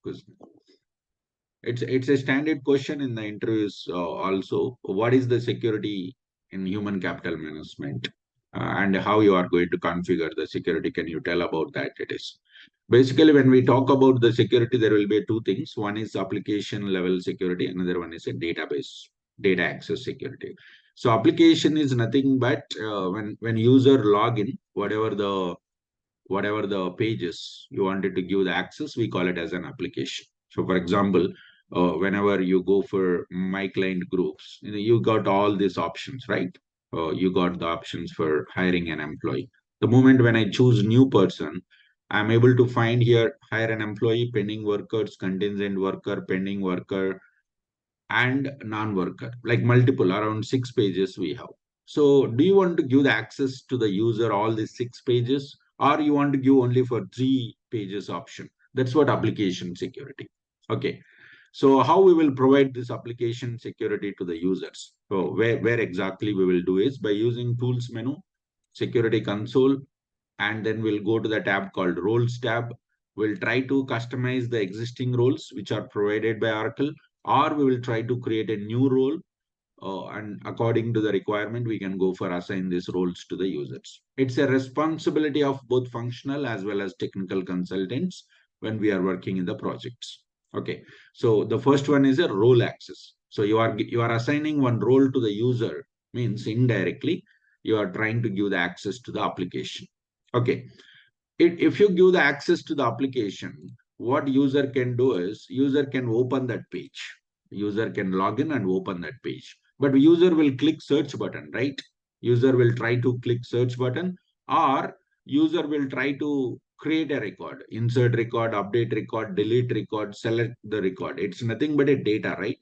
Because it's a standard question in the interviews also. What is the security in human capital management, and how you are going to configure the security? Can you tell about that? It is basically when we talk about the security, there will be two things. One is application level security, another one is a database data access security. So application is nothing but when user log in, whatever the pages you wanted to give the access, we call it as an application. So, for example, whenever you go for my client groups, you got all these options, right? You got the options for hiring an employee. The moment when I choose new person, I'm able to find here hire an employee, pending workers, contingent worker, pending worker, and non-worker, like multiple, around 6 pages we have. So do you want to give the access to the user all these 6 pages, or you want to give only for 3 pages option? That's what application security. Okay. So how we will provide this application security to the users? So where exactly we will do is by using tools menu, security console, and then we'll go to the tab called roles tab. We'll try to customize the existing roles which are provided by Oracle, or we will try to create a new role, and according to the requirement we can go for assign these roles to the users. It's a responsibility of both functional as well as technical consultants when we are working in the projects. Okay, so the first one is a role access. So you are assigning one role to the user, means indirectly you are trying to give the access to the application. Okay, if you give the access to the application, what user can do is user can open that page. User can log in and open that page. But user will click search button, right? User will try to click search button, or user will try to create a record, insert record, update record, delete record, select the record. It's nothing but a data, right?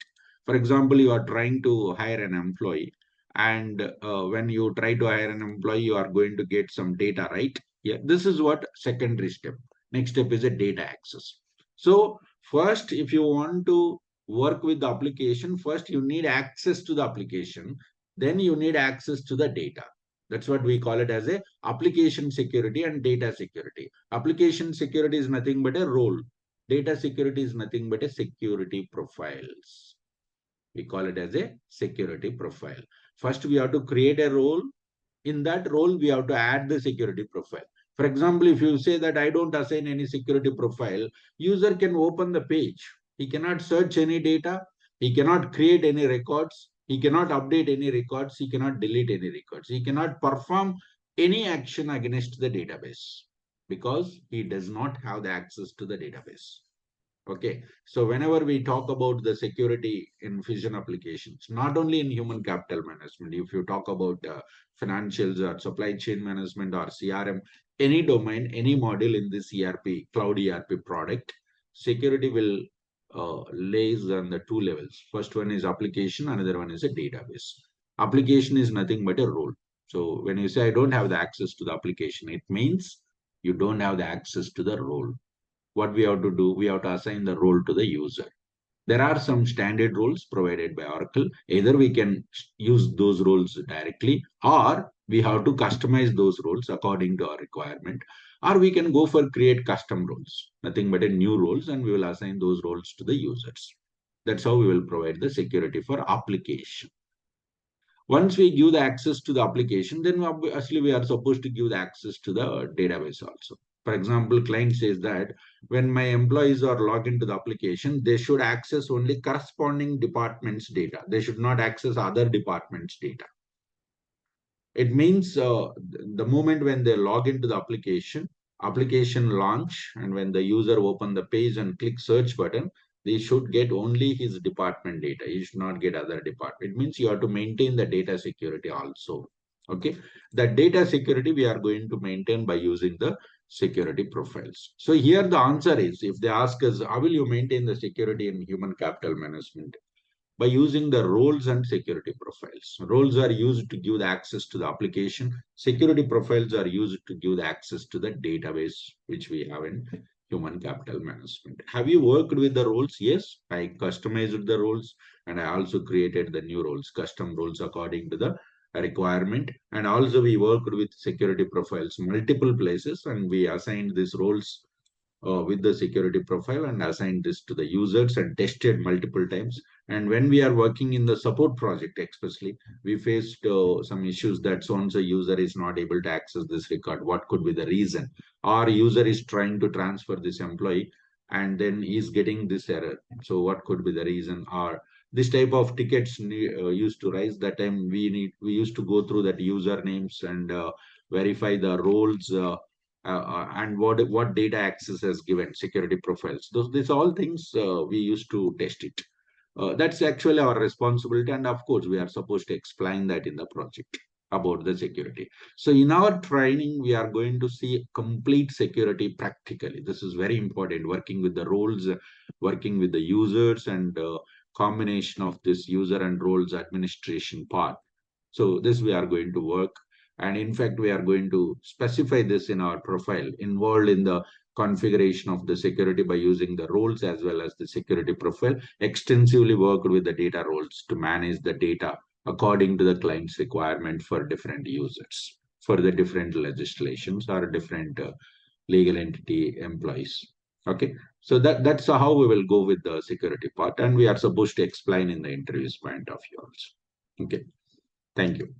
For example, you are trying to hire an employee, and when you try to hire an employee, you are going to get some data, right? Yeah, this is what secondary step. Next step is a data access. So first, if you want to work with the application, first you need access to the application, then you need access to the data. That's what we call it as a application security and data security. Application security is nothing but a role. Data security is nothing but a security profiles. We call it as a security profile. First, we have to create a role. In that role, we have to add the security profile. For example, if you say that I don't assign any security profile, user can open the page. He cannot search any data. He cannot create any records. He cannot update any records. He cannot delete any records. He cannot perform any action against the database because he does not have the access to the database. Okay, so whenever we talk about the security in Fusion applications, not only in human capital management, if you talk about financials or supply chain management or CRM, any domain, any module in this ERP, cloud ERP product, security will lays on the two levels. First one is application, another one is a database. Application is nothing but a role. So when you say I don't have the access to the application, it means you don't have the access to the role. What we have to do, we have to assign the role to the user. There are some standard roles provided by Oracle. Either we can use those roles directly, or we have to customize those roles according to our requirement, or we can go for create custom roles, nothing but a new roles, and we will assign those roles to the users. That's how we will provide the security for application. Once we give the access to the application, then actually we are supposed to give the access to the database also. For example, client says that when my employees are logged into the application, they should access only corresponding department's data. They should not access other department's data. It means the moment when they log into the application launch, and when the user open the page and click search button, they should get only his department data. He should not get other department. It means you have to maintain the data security also. Okay, the data security we are going to maintain by using the security profiles. So here the answer is, if they ask us, how will you maintain the security in human capital management? By using the roles and security profiles. Roles are used to give the access to the application. Security profiles are used to give the access to the database, which we have in human capital management. Have you worked with the roles? Yes, I customized the roles, and I also created the new roles, custom roles according to the requirement. And also we worked with security profiles multiple places, and we assigned these roles with the security profile and assigned this to the users and tested multiple times. And when we are working in the support project, especially, we faced some issues that so and so user is not able to access this record. What could be the reason? Our user is trying to transfer this employee and then he's getting this error. So what could be the reason? Or this type of tickets used to rise. That time we used to go through that usernames and verify the roles. And what data access has given security profiles, these all things we used to test it. That's actually our responsibility, and of course we are supposed to explain that in the project about the security. So in our training we are going to see complete security practically. This is very important, working with the roles, working with the users, and combination of this user and roles administration part. So this we are going to work. And in fact, we are going to specify this in our profile, involved in the configuration of the security by using the roles as well as the security profile, extensively worked with the data roles to manage the data according to the client's requirement for different users, for the different legislations or different legal entity employees. Okay. So that's how we will go with the security part. And we are supposed to explain in the interviews point of view also. Okay. Thank you.